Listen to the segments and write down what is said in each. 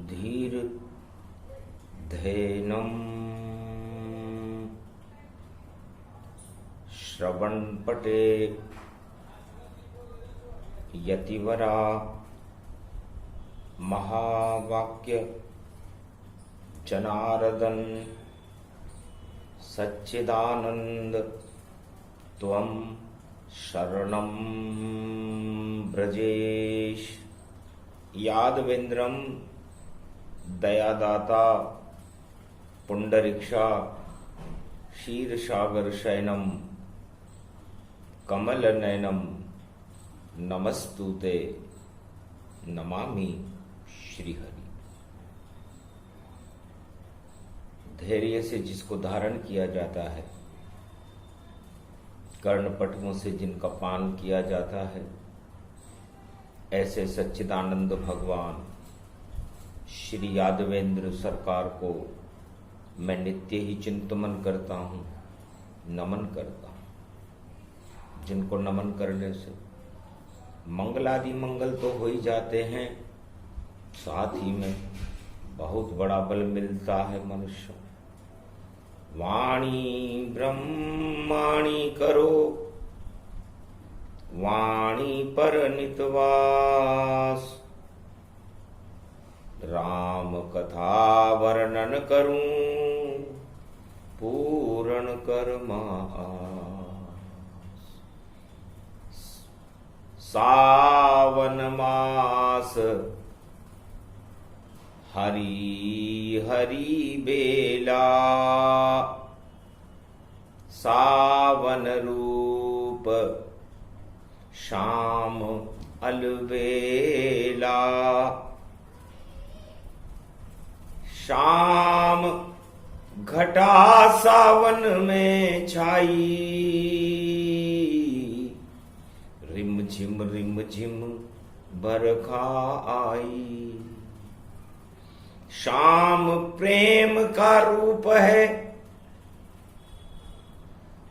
धीर धैनम श्रवणपटे यतिवरा महावाक्य जनार्दन सच्चिदानंद त्वं शरणं ब्रजेश। यादवेन्द्रम दयादाता पुंडरीक्षा क्षीरसागर शयनम कमल नयनम नमस्तुते नमामि श्रीहरि। धैर्य से जिसको धारण किया जाता है, कर्णपटमों से जिनका पान किया जाता है, ऐसे सच्चिदानंद भगवान श्री यादवेंद्र सरकार को मैं नित्य ही चिंतन करता हूँ, नमन करता हूँ। जिनको नमन करने से मंगलादि मंगल तो हो ही जाते हैं, साथ ही में बहुत बड़ा बल मिलता है मनुष्य। वाणी ब्रह्माणी करो वाणी पर नितवास, राम कथा वर्णन करूं पूर्ण कर्मास। सावन मास हरि हरि बेला, सावन रूप शाम अलबेला। शाम घटा सावन में छाई, रिम झिम बरखा आई। शाम प्रेम का रूप है,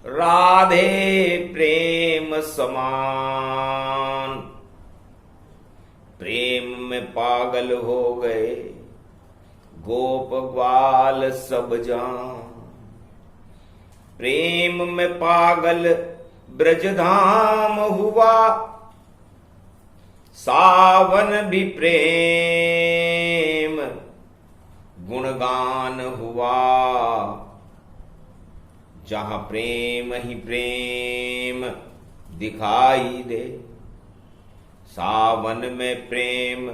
राधे प्रेम समान। प्रेम में पागल हो गए गोप ग्वाल सब जान। प्रेम में पागल ब्रजधाम हुआ, सावन भी प्रेम गुणगान हुआ। जहां प्रेम ही प्रेम दिखाई दे, सावन में प्रेम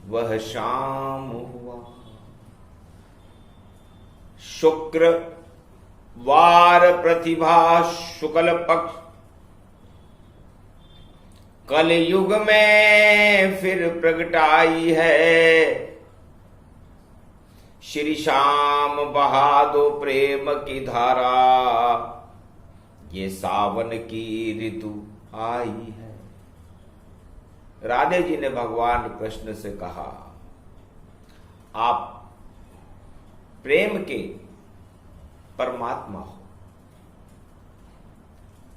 वह शाम हुआ। शुक्र वार प्रतिभा शुक्ल पक्ष, कलयुग में फिर प्रगटाई है। श्री श्याम बहा दो प्रेम की धारा, ये सावन की ऋतु आई है। राधे जी ने भगवान कृष्ण से कहा, आप प्रेम के परमात्मा हो,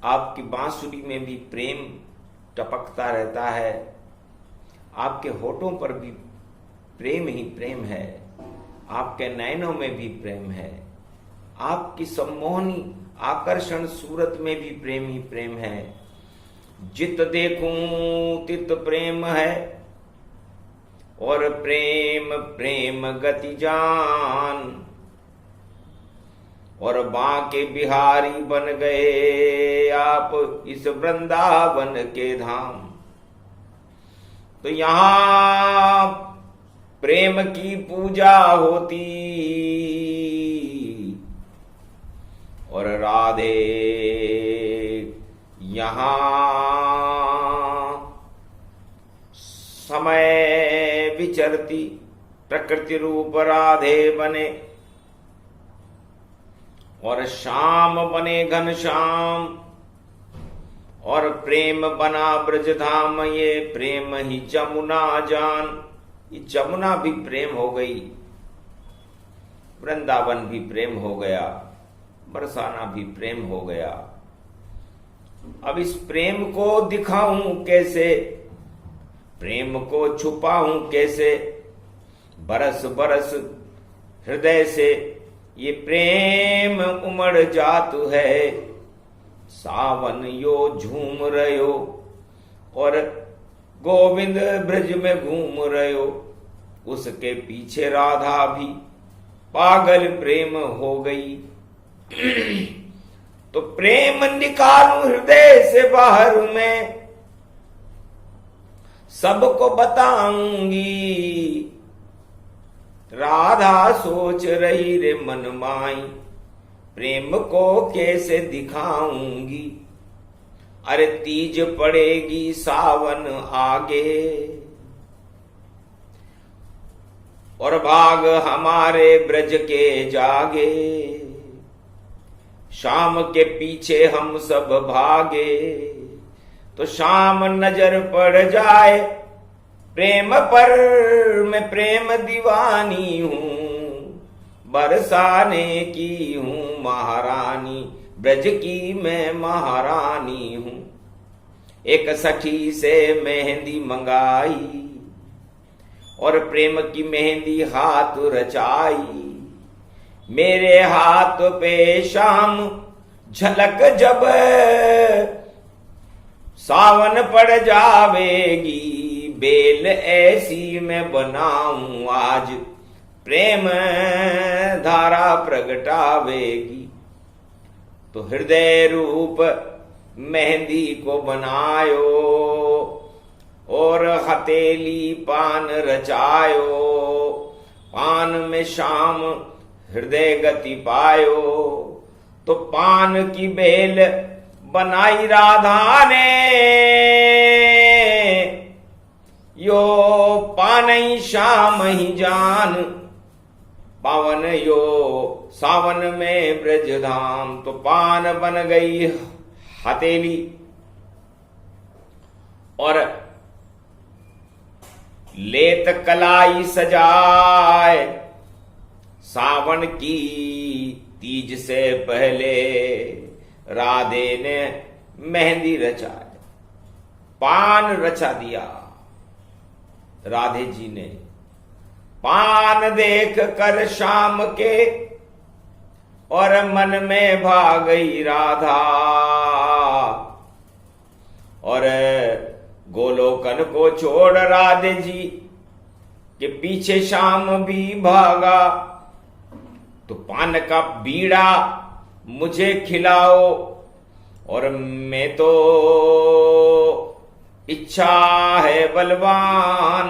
आपकी बांसुरी में भी प्रेम टपकता रहता है, आपके होठों पर भी प्रेम ही प्रेम है, आपके नयनों में भी प्रेम है, आपकी सम्मोहनी आकर्षण सूरत में भी प्रेम ही प्रेम है। जित देखूं तित प्रेम है, और प्रेम प्रेम गति जान। और बांके बिहारी बन गए आप इस वृंदावन के धाम। तो यहां प्रेम की पूजा होती, और राधे यहां समय विचरती प्रकृति रूप राधे बने, और श्याम बने घनश्याम, और प्रेम बना ब्रजधाम। ये प्रेम ही जमुना जान। ये जमुना भी प्रेम हो गई, वृंदावन भी प्रेम हो गया, बरसाना भी प्रेम हो गया। अब इस प्रेम को दिखाऊं कैसे, प्रेम को छुपाऊं कैसे। बरस बरस हृदय से ये प्रेम उमड़ जातु है। सावन यो झूम रयो और गोविंद ब्रज में घूम रयो, उसके पीछे राधा भी पागल प्रेम हो गई। तो प्रेम निकालूं हृदय से बाहर में, सबको बताऊंगी। राधा सोच रही रे मन माई, प्रेम को कैसे दिखाऊंगी। अरे तीज पड़ेगी सावन आगे, और भाग हमारे ब्रज के जागे। शाम के पीछे हम सब भागे, तो शाम नजर पड़ जाए प्रेम पर। मैं प्रेम दीवानी हूं, बरसाने की हूं महारानी, ब्रज की मैं महारानी हूं। एक सखी से मेहंदी मंगाई, और प्रेम की मेहंदी हाथ रचाई। मेरे हाथ पे शाम झलक जब सावन पड़ जावेगी, बेल ऐसी मैं बनाऊं आज, प्रेम धारा प्रगटावेगी। तो हृदय रूप मेहंदी को बनायो, और हथेली पान रचायो। पान में शाम हृदय गति पायो, तो पान की बेल बनाई राधा ने। यो पान ही शाम ही जान, पावन यो सावन में ब्रज धाम। तो पान बन गई हथेली, और लेत कलाई सजाए। सावन की तीज से पहले राधे ने मेहंदी रचाई, पान रचा दिया। राधे जी ने पान देख कर शाम के, और मन में भाग गई राधा। और गोलोकन को छोड़ राधे जी के पीछे शाम भी भागा। तो पान का बीड़ा मुझे खिलाओ, और मैं तो इच्छा है बलवान।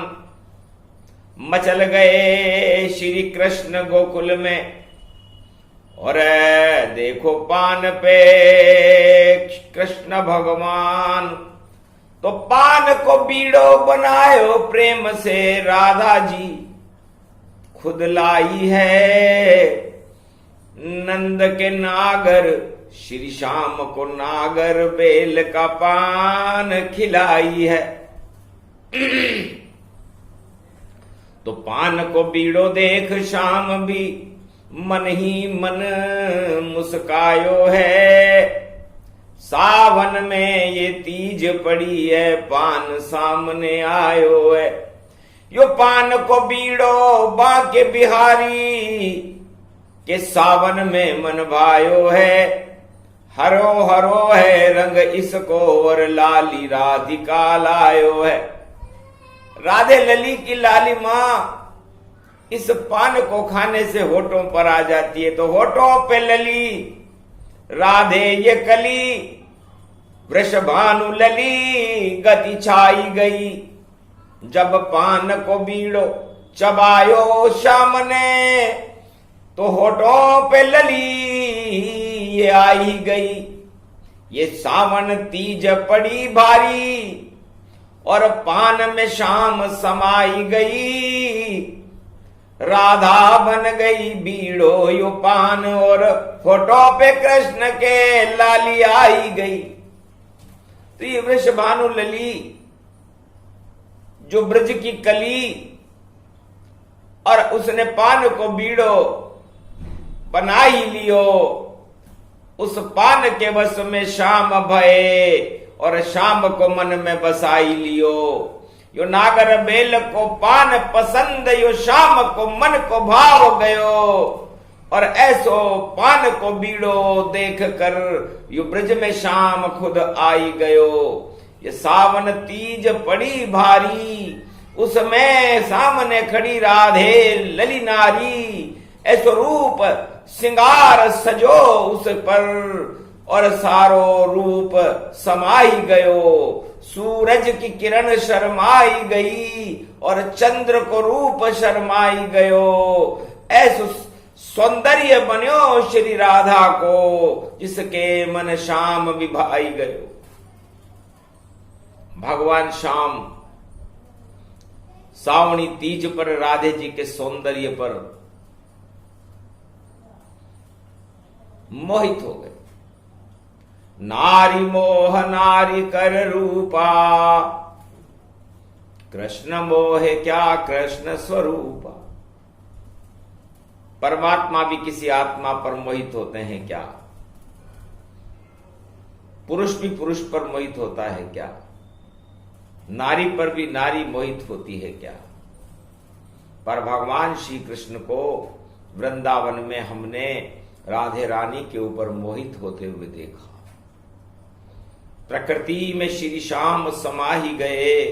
मचल गए श्री कृष्ण गोकुल में, और देखो पान पे कृष्ण भगवान। तो पान को बीड़ो बनायो प्रेम से राधा जी खुद लाई है। नंद के नागर श्री श्याम को नागर बेल का पान खिलाई है। तो पान को बीड़ो देख श्याम भी मन ही मन मुस्कायो है। सावन में ये तीज पड़ी है, पान सामने आयो है। यो पान को बीड़ो बाके बिहारी के सावन में मन भायो है। हरो हरो है रंग इसको, और लाली राधिका लायो है। राधे लली की लाली माँ इस पान को खाने से होठों पर आ जाती है। तो होठों पे लली राधे ये कली, वृषभानु लली गति छाई गई। जब पान को बीड़ो चबायो श्याम ने, तो होठों पे लली ये आई गई। ये सावन तीज पड़ी भारी, और पान में शाम समाई गई। राधा बन गई बीड़ो यो पान, और होठों पे कृष्ण के लाली आई गई। तो ये वृषभानु लली जो ब्रज की कली, और उसने पान को बीड़ो बना ही लियो। उस पान के वश में शाम भये, और शाम को मन में बसाई लियो। यो नागर बेल को पान पसंद, यो शाम को मन को भाव गयो। और ऐसो पान को बीड़ो देख कर, यो ब्रज में शाम खुद आई गयो। ये सावन तीज पड़ी भारी, उसमें सामने खड़ी राधे लली नारी। ऐसो रूप सिंगार सजो उस पर, और सारो रूप समाई गयो। सूरज की किरण शर्माई गई, और चंद्र को रूप शर्माई गयो। ऐसो सौंदर्य बन्यो श्री राधा को, जिसके मन श्याम विभाई गयो। भगवान श्याम सावणी तीज पर राधे जी के सौंदर्य पर मोहित हो गए। नारी मोह नारी कर रूपा, कृष्ण मोहे क्या कृष्ण स्वरूपा। परमात्मा भी किसी आत्मा पर मोहित होते हैं क्या? पुरुष भी पुरुष पर मोहित होता है क्या? नारी पर भी नारी मोहित होती है क्या? पर भगवान श्री कृष्ण को वृंदावन में हमने राधे रानी के ऊपर मोहित होते हुए देखा। प्रकृति में श्री श्याम समा ही गए,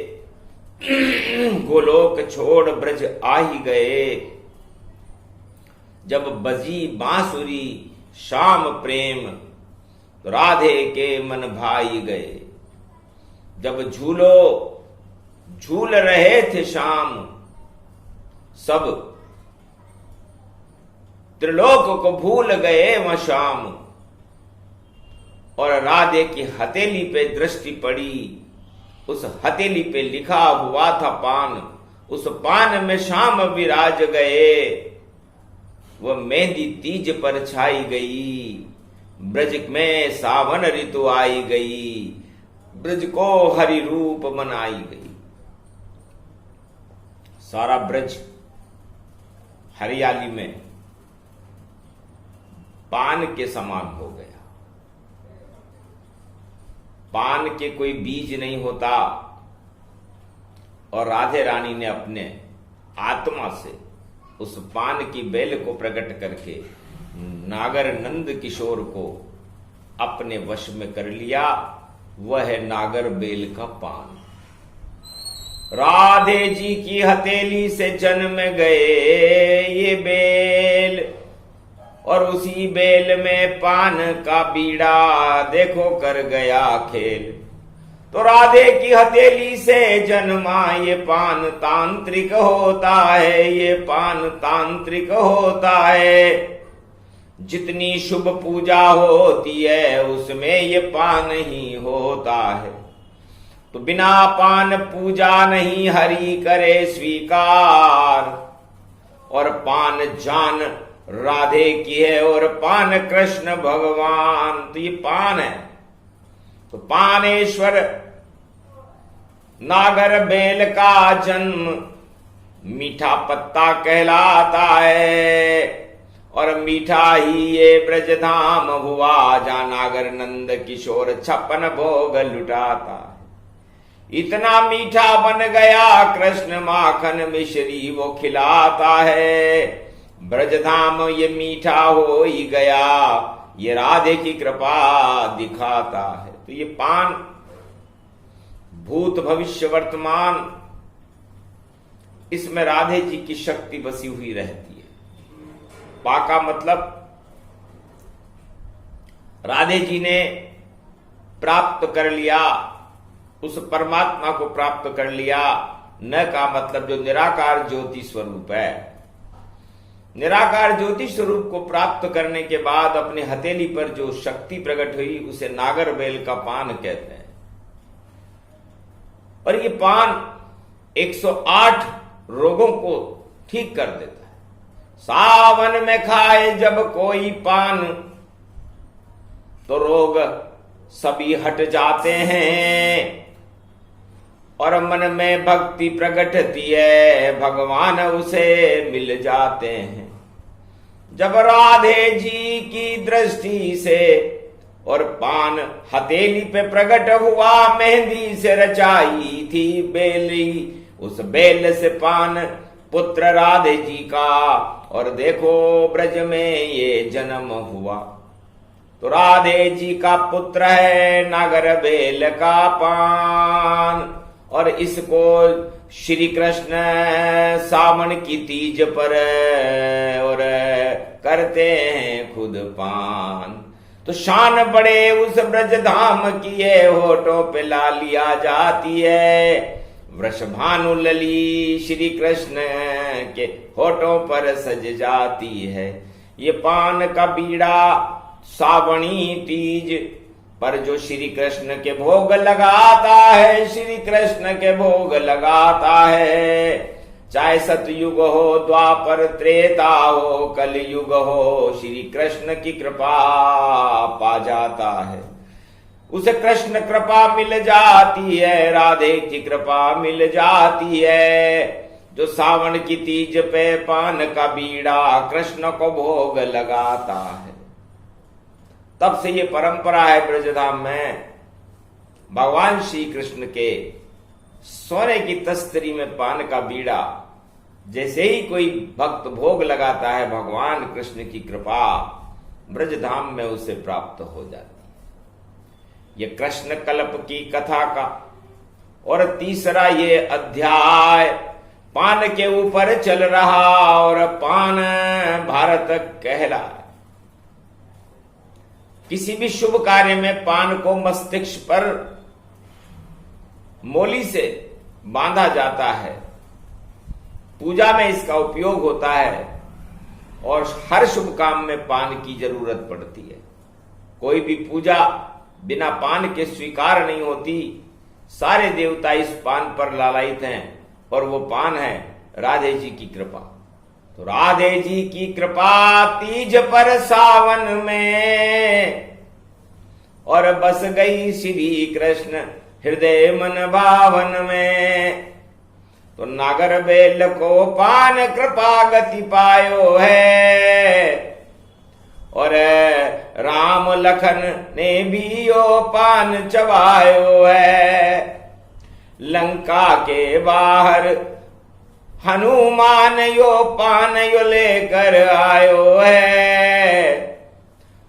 गोलोक छोड़ ब्रज आ ही गए। जब बजी बांसुरी श्याम प्रेम, तो राधे के मन भाई गए। जब झूल रहे थे श्याम, सब त्रिलोक को भूल गए वह श्याम। और राधे की हथेली पे दृष्टि पड़ी, उस हथेली पे लिखा हुआ था पान। उस पान में श्याम विराज गए, वह मेहंदी तीज पर छाई गई। ब्रज में सावन ऋतु आई गई, ब्रज को हरि रूप मनाई गई। सारा ब्रज हरियाली में पान के समान हो गया। पान के कोई बीज नहीं होता, और राधे रानी ने अपने आत्मा से उस पान की बेल को प्रकट करके नागर नंद किशोर को अपने वश में कर लिया। वह है नागर बेल का पान। राधे जी की हथेली से जन्म गए ये बेल, और उसी बेल में पान का बीड़ा देखो कर गया खेल। तो राधे की हथेली से जन्मा ये पान तांत्रिक होता है, ये पान तांत्रिक होता है। जितनी शुभ पूजा होती है उसमें ये पान ही होता है। तो बिना पान पूजा नहीं हरि करे स्वीकार। और पान जान राधे की है, और पान कृष्ण भगवान। तो ये पान है। तो पानेश्वर नागर बेल का जन्म मीठा पत्ता कहलाता है। और मीठा ही ये ब्रजधाम हुआ, जहां नागर नंद किशोर 56 भोग लुटाता है। इतना मीठा बन गया कृष्ण माखन मिश्री वो खिलाता है। ब्रजधाम ये मीठा हो ही गया, ये राधे की कृपा दिखाता है। तो ये पान भूत भविष्य वर्तमान, इसमें राधे जी की शक्ति बसी हुई रहती है। पाका मतलब राधे जी ने प्राप्त कर लिया, उस परमात्मा को प्राप्त कर लिया। न का मतलब जो निराकार ज्योति स्वरूप है। निराकार ज्योति स्वरूप को प्राप्त करने के बाद अपने हथेली पर जो शक्ति प्रकट हुई उसे नागर बेल का पान कहते हैं। और ये पान 108 रोगों को ठीक कर देता है। सावन में खाए जब कोई पान, तो रोग सभी हट जाते हैं। और मन में भक्ति प्रकटती है, भगवान उसे मिल जाते हैं। जब राधे जी की दृष्टि से और पान हथेली पे प्रकट हुआ, मेहंदी से रचाई थी बेली, उस बेल से पान पुत्र राधे जी का, और देखो ब्रज में ये जन्म हुआ। तो राधे जी का पुत्र है नागर बेल का पान, और इसको श्री कृष्ण सावन की तीज पर और करते हैं खुद पान। तो शान बड़े उस ब्रज धाम की है, होठों पे लालिया जाती है, वृष भानु लली श्री कृष्ण के होठों पर सज जाती है। ये पान का बीड़ा सावणी तीज पर जो श्री कृष्ण के भोग लगाता है, श्री कृष्ण के भोग लगाता है, चाहे सतयुग हो द्वापर त्रेता हो कलयुग हो, श्री कृष्ण की कृपा पा जाता है। उसे कृष्ण कृपा मिल जाती है, राधे की कृपा मिल जाती है। जो सावन की तीज पे पान का बीड़ा कृष्ण को भोग लगाता है। तब से ये परंपरा है ब्रजधाम में, भगवान श्री कृष्ण के सोने की तस्तरी में पान का बीड़ा जैसे ही कोई भक्त भोग लगाता है, भगवान कृष्ण की कृपा ब्रजधाम में उसे प्राप्त हो जाती है। ये कृष्ण कल्प की कथा का और तीसरा ये अध्याय पान के ऊपर चल रहा, और पान भारत कहलाए। किसी भी शुभ कार्य में पान को मस्तिष्क पर मोली से बांधा जाता है, पूजा में इसका उपयोग होता है, और हर शुभ काम में पान की जरूरत पड़ती है। कोई भी पूजा बिना पान के स्वीकार नहीं होती। सारे देवता इस पान पर लालायित हैं, और वो पान है राधे जी की कृपा। तो राधे जी की कृपा तीज पर सावन में, और बस गई श्री कृष्ण हृदय मन भावन में। तो नागर बेल को पान कृपा गति पायो है, और राम लखन ने भी यो पान चबायो है। लंका के बाहर हनुमान यो पान यो लेकर आयो है,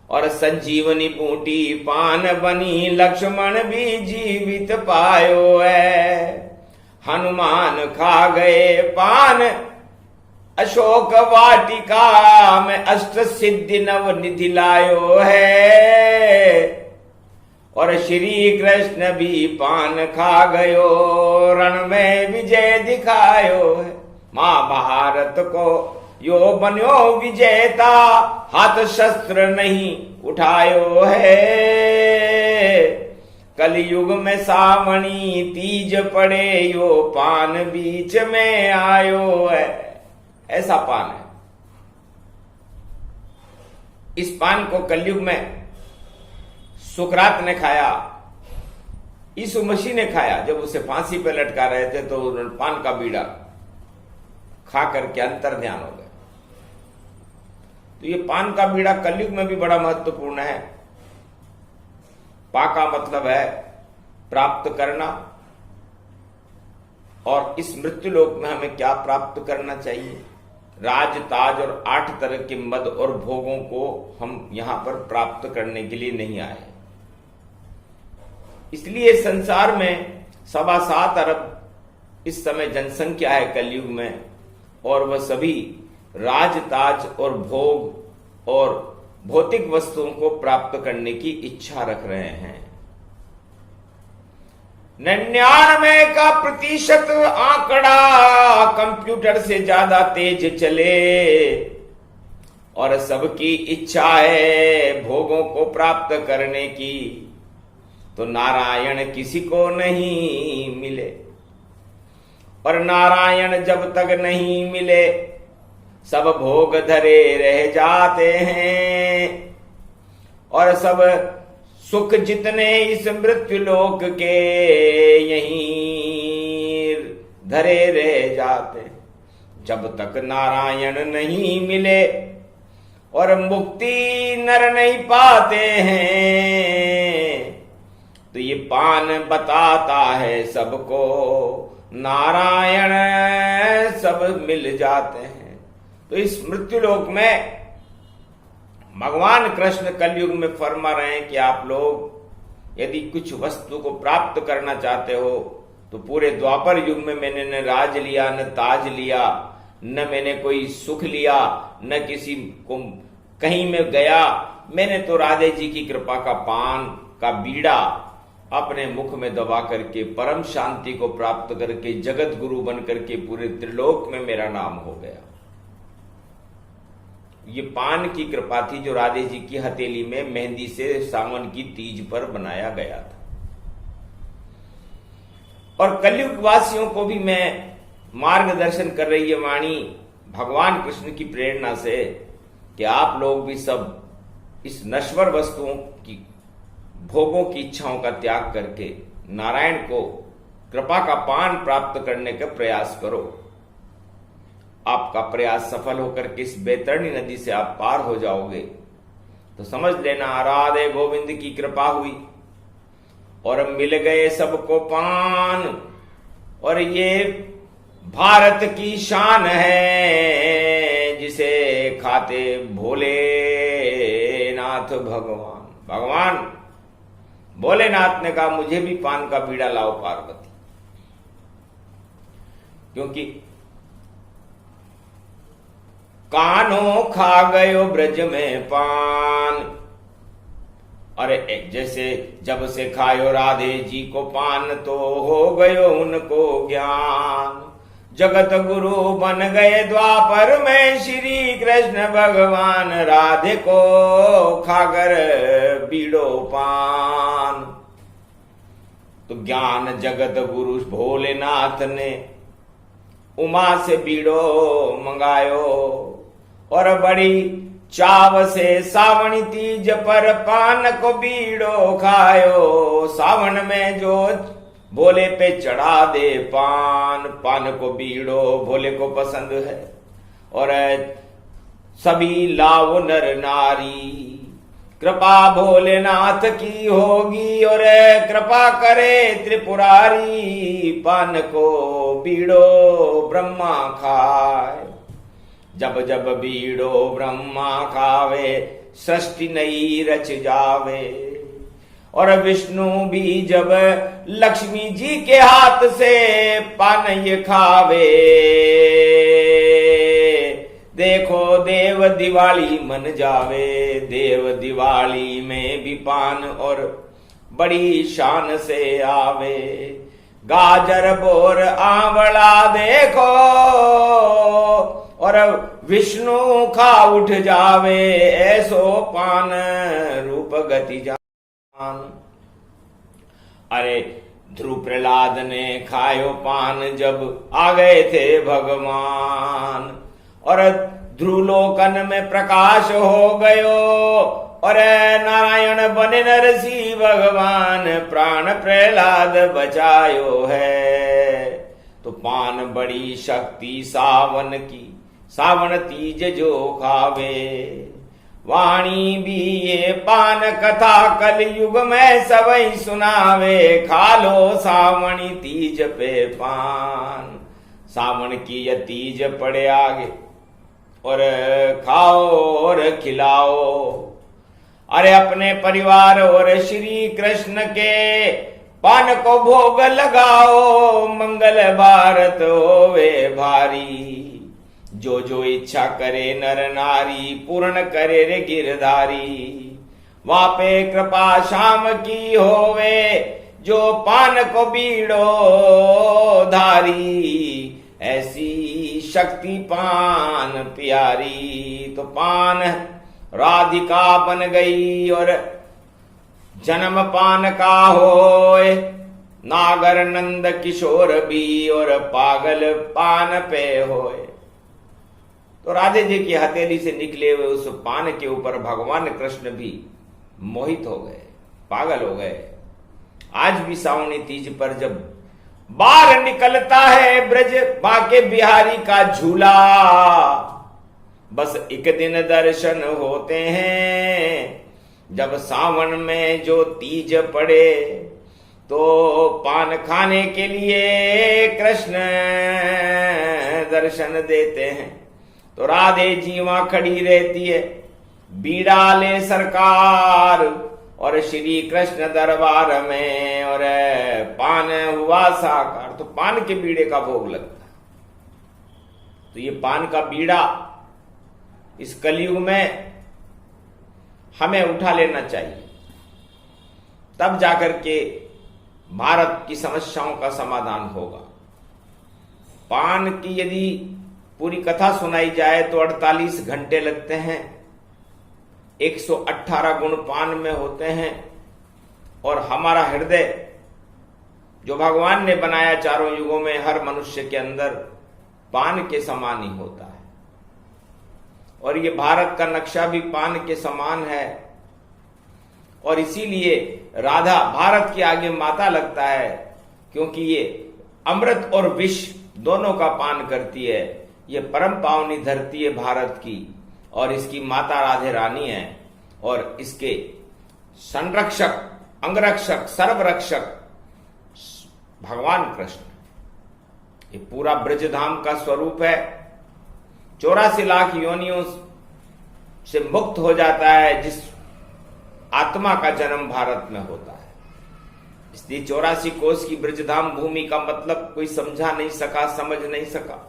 और संजीवनी बूटी पान बनी लक्ष्मण भी जीवित पायो है। हनुमान खा गए पान अशोक वाटिका में, अष्ट सिद्धि नव निधि लायो है, और श्री कृष्ण भी पान खा गयो रण में विजय दिखायो है। महाभारत को यो बन्यो विजेता, हाथ शस्त्र नहीं उठायो है। कलयुग में सावणी तीज पड़े, यो पान बीच में आयो है। ऐसा पान है। इस पान को कलयुग में सुकरात ने खाया, यीशु मसीह ने खाया। जब उसे फांसी पर लटका रहे थे तो उन्होंने पान का बीड़ा खा करके अंतर ध्यान हो गए। तो ये पान का बीड़ा कलयुग में भी बड़ा महत्वपूर्ण है। पाका मतलब है प्राप्त करना, और इस मृत्यु लोक में हमें क्या प्राप्त करना चाहिए? राज ताज और 8 तरह के मद और भोगों को हम यहां पर प्राप्त करने के लिए नहीं आए। इसलिए संसार में 7.25 अरब इस समय जनसंख्या है कलयुग में, और वह सभी राज ताज और भोग और भौतिक वस्तुओं को प्राप्त करने की इच्छा रख रहे हैं। 99% आंकड़ा कंप्यूटर से ज्यादा तेज चले, और सबकी इच्छा है भोगों को प्राप्त करने की, तो नारायण किसी को नहीं मिले। और नारायण जब तक नहीं मिले सब भोग धरे रह जाते हैं, और सब सुख जितने इस मृत्यु लोक के यहीं धरे रह जाते। जब तक नारायण नहीं मिले और मुक्ति नर नहीं पाते हैं, तो ये पान बताता है सबको, नारायण सब मिल जाते हैं। तो इस मृत्युलोक में भगवान कृष्ण कलयुग में फरमा रहे हैं कि आप लोग यदि कुछ वस्तु को प्राप्त करना चाहते हो तो पूरे द्वापर युग में मैंने न राज लिया, न ताज लिया, न मैंने कोई सुख लिया, न किसी को कहीं में गया। मैंने तो राधे जी की कृपा का पान का बीड़ा अपने मुख में दबा करके परम शांति को प्राप्त करके जगत गुरु बन करके पूरे त्रिलोक में मेरा नाम हो गया। ये पान की कृपा थी जो राधे जी की हथेली में मेहंदी से सावन की तीज पर बनाया गया था। और कलयुग वासियों को भी मैं मार्गदर्शन कर रही है वाणी भगवान कृष्ण की प्रेरणा से कि आप लोग भी सब इस नश्वर वस्तुओं की भोगों की इच्छाओं का त्याग करके नारायण को कृपा का पान प्राप्त करने का प्रयास करो। आपका प्रयास सफल होकर के इस बैतरणी नदी से आप पार हो जाओगे तो समझ लेना राधे गोविंद की कृपा हुई और मिल गए सबको पान। और ये भारत की शान है जिसे खाते भोलेनाथ भगवान। भगवान भोलेनाथ ने कहा मुझे भी पान का बीड़ा लाओ पार्वती, क्योंकि कानो खा गयो ब्रज में पान। अरे जैसे जब से खायो राधे जी को पान तो हो गयो उनको ज्ञान। जगत गुरु बन गए द्वापर में श्री कृष्ण भगवान, राधे को खाकर बीड़ो पान। तो ज्ञान जगत गुरु भोलेनाथ ने उमा से बीड़ो मंगायो और बड़ी चाव से सावणी तीज पर पान को बीड़ो खायो। सावन में जो भोले पे चढ़ा दे पान, पान को बीड़ो भोले को पसंद है। और सभी लाओ नर नारी, कृपा भोलेनाथ की होगी और कृपा करे त्रिपुरारी। पान को बीड़ो ब्रह्मा खाए, जब जब बीड़ो ब्रह्मा खावे सृष्टि नई रच जावे। और विष्णु भी जब लक्ष्मी जी के हाथ से पान ये खावे, देखो देव दिवाली मन जावे। देव दिवाली में भी पान और बड़ी शान से आवे। गाजर बोर आंवला देखो और विष्णु खा उठ जावे, ऐसो पान रूप गति जान। अरे ध्रुव प्रहलाद ने खायो पान जब आ गए थे भगवान। और ध्रुवलोकन में प्रकाश हो गयो और नारायण बने नरसी भगवान, प्राण प्रहलाद बचायो है। तो पान बड़ी शक्ति सावन की, सावन तीज जो खावे। वाणी भी ये पान कथा कल युग में सबई सुनावे। खालो सावणी तीज पे पान, सावन की ये तीज पड़े आगे और खाओ और खिलाओ। अरे अपने परिवार और श्री कृष्ण के पान को भोग लगाओ। मंगल भारत होवे भारी, जो जो इच्छा करे नर नारी, पूर्ण करे रे गिरधारी। वहां पे कृपा शाम की होवे, जो पान को बीड़ो धारी। ऐसी शक्ति पान प्यारी। तो पान राधिका बन गई और जन्म पान का होए। नागर नंद किशोर भी और पागल पान पे होए। तो राधे जी की हथेली से निकले हुए उस पान के ऊपर भगवान कृष्ण भी मोहित हो गए, पागल हो गए। आज भी सावनी तीज पर जब बाहर निकलता है ब्रज बाके बिहारी का झूला, बस एक दिन दर्शन होते हैं। जब सावन में जो तीज पड़े तो पान खाने के लिए कृष्ण दर्शन देते हैं। तो राधे जी वहां खड़ी रहती है, बीड़ा ले सरकार और श्री कृष्ण दरबार में, और पान हुआ साकार। तो पान के बीड़े का भोग लगता है। तो ये पान का बीड़ा इस कलयुग में हमें उठा लेना चाहिए, तब जाकर के भारत की समस्याओं का समाधान होगा। पान की यदि पूरी कथा सुनाई जाए तो 48 घंटे लगते हैं। 118 गुण पान में होते हैं, और हमारा हृदय जो भगवान ने बनाया चारों युगों में, हर मनुष्य के अंदर पान के समान ही होता है। और ये भारत का नक्शा भी पान के समान है, और इसीलिए राधा भारत के आगे माता लगता है, क्योंकि ये अमृत और विष दोनों का पान करती है। ये परम पावनी धरती है भारत की, और इसकी माता राधे रानी है, और इसके संरक्षक, अंगरक्षक, सर्वरक्षक भगवान कृष्ण। ये पूरा ब्रजधाम का स्वरूप है। 84 लाख योनियों से मुक्त हो जाता है जिस आत्मा का जन्म भारत में होता है। इसलिए 84 कोस की ब्रजधाम भूमि का मतलब कोई समझा नहीं सका, समझ नहीं सका।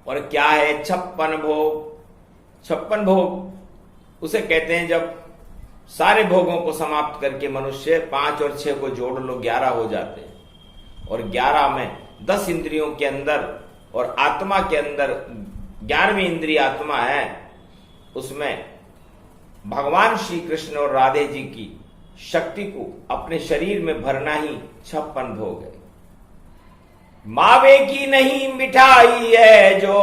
और क्या है 56 भोग? 56 भोग उसे कहते हैं जब सारे भोगों को समाप्त करके मनुष्य 5 और 6 को जोड़ लो 11 हो जाते हैं, और 11 में 10 इंद्रियों के अंदर और आत्मा के अंदर 11वीं इंद्रिय आत्मा है, उसमें भगवान श्री कृष्ण और राधे जी की शक्ति को अपने शरीर में भरना ही 56 भोग है। मावे की नहीं मिठाई है जो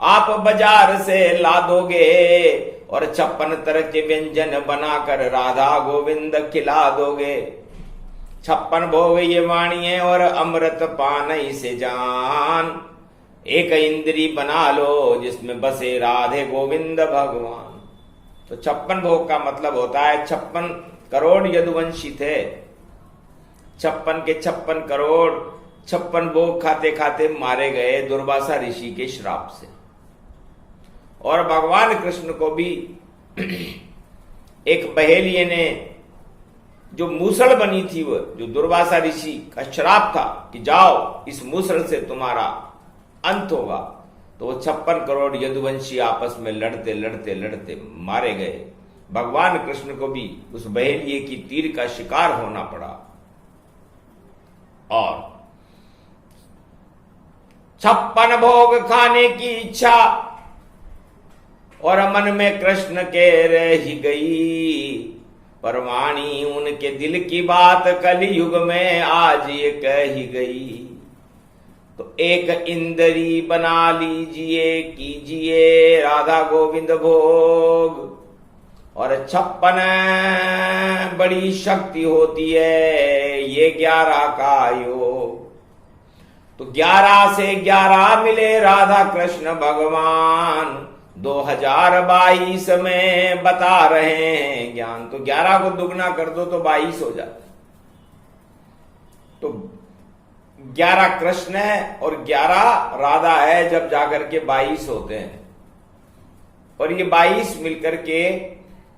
आप बाजार से ला दोगे, और 56 तरह के व्यंजन बनाकर राधा गोविंद खिला दोगे। 56 भोग ये वाणी है और अमृत पान इसे जान, एक इंद्री बना लो जिसमें बसे राधे गोविंद भगवान। तो 56 भोग का मतलब होता है 56 करोड़ यदुवंशी थे, 56 के 56 करोड़ 56 भोग खाते खाते मारे गए दुर्वासा ऋषि के श्राप से। और भगवान कृष्ण को भी एक बहेलिये ने जो मूसड़ बनी थी, वो जो दुर्वासा ऋषि का श्राप था कि जाओ इस मूसड़ से तुम्हारा अंत होगा, तो वो 56 करोड़ यदुवंशी आपस में लड़ते लड़ते लड़ते मारे गए। भगवान कृष्ण को भी उस बहेलिये की तीर का शिकार होना पड़ा। और 56 भोग खाने की इच्छा और मन में कृष्ण के रह ही गई, पर वाणी उनके दिल की बात कलयुग में आज ये कह ही गई। तो एक इंद्री बना लीजिए, कीजिए राधा गोविंद भोग, और 56 बड़ी शक्ति होती है ये 11 का योग। तो 11 से 11 मिले राधा कृष्ण भगवान, 2022 में बता रहे हैं ज्ञान। तो 11 को दुगना कर दो तो 22 हो जाता। तो 11 कृष्ण है और 11 राधा है, जब जाकर के 22 होते हैं। और ये 22 मिलकर के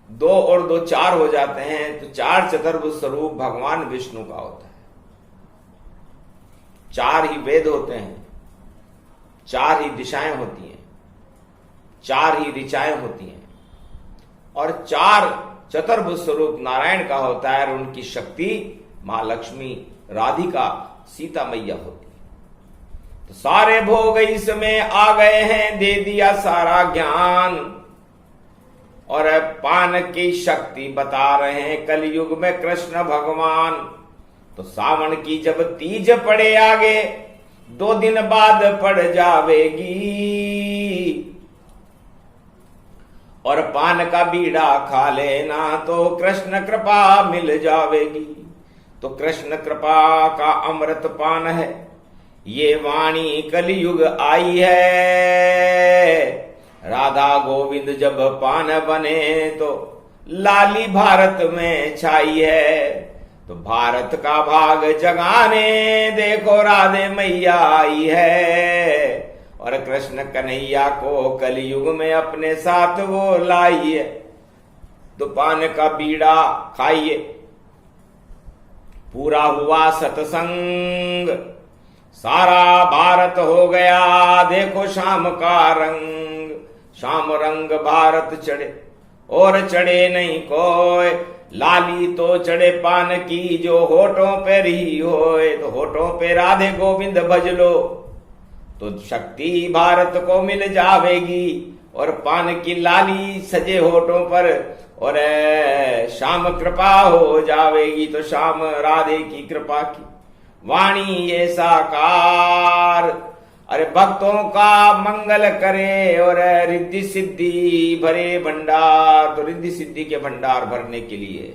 2 और 2 4 हो जाते हैं। तो 4 चतुर्भुज स्वरूप भगवान विष्णु का होता है। 4 ही वेद होते हैं, 4 ही दिशाएं होती हैं, 4 ही ऋचाएं होती हैं, और 4 चतुर्भुज स्वरूप नारायण का होता है। और उनकी शक्ति महालक्ष्मी, राधिका, सीता मैया होती है। तो सारे भोग इसमें आ गए हैं, दे दिया सारा ज्ञान, और पान की शक्ति बता रहे हैं कलयुग में कृष्ण भगवान। तो सावन की जब तीज पड़े आगे, 2 दिन बाद पड़ जावेगी, और पान का बीड़ा खा लेना तो कृष्ण कृपा मिल जावेगी। तो कृष्ण कृपा का अमृत पान है, ये वाणी कलयुग आई है। राधा गोविंद जब पान बने तो लाली भारत में छाई है। तो भारत का भाग जगाने देखो राधे मैया आई है, और कृष्ण कन्हैया को कलयुग में अपने साथ वो लाई है। तो पान का बीड़ा खाइए, पूरा हुआ सत्संग, सारा भारत हो गया देखो शाम का रंग। शाम रंग भारत चढ़े और चढ़े नहीं कोई, लाली तो चढ़े पान की जो होठों पे रही होए। तो होठों पे राधे गोविंद भज लो तो शक्ति भारत को मिल जावेगी, और पान की लाली सजे होठों पर और शाम कृपा हो जावेगी। तो शाम राधे की कृपा की वाणी ये साकार, अरे भक्तों का मंगल करे और रिद्धि सिद्धि भरे भंडार। तो रिद्धि सिद्धि के भंडार भरने के लिए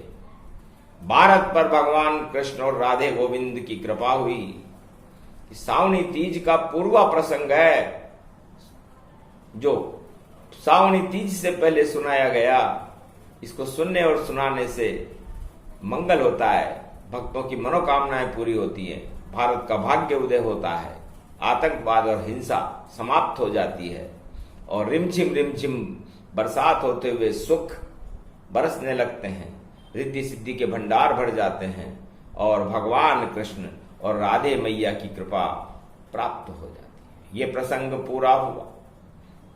भारत पर भगवान कृष्ण और राधे गोविंद की कृपा हुई। सावनी तीज का पूर्वा प्रसंग है, जो सावनी तीज से पहले सुनाया गया। इसको सुनने और सुनाने से मंगल होता है, भक्तों की मनोकामनाएं पूरी होती है, भारत का भाग्य उदय होता है, आतंकवाद और हिंसा समाप्त हो जाती है, और रिमझिम बरसात होते हुए सुख बरसने लगते हैं, रिद्धि सिद्धि के भंडार भर जाते हैं, और भगवान कृष्ण और राधे मैया की कृपा प्राप्त हो जाती है। ये प्रसंग पूरा हुआ।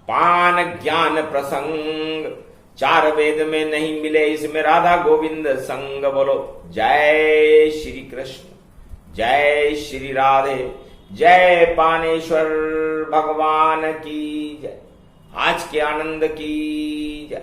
पान ज्ञान प्रसंग, 4 वेद में नहीं मिले इसमें राधा गोविंद संग। बोलो जय श्री कृष्ण, जय श्री राधे, जय पानेश्वर भगवान की जय, आज के आनंद की जय।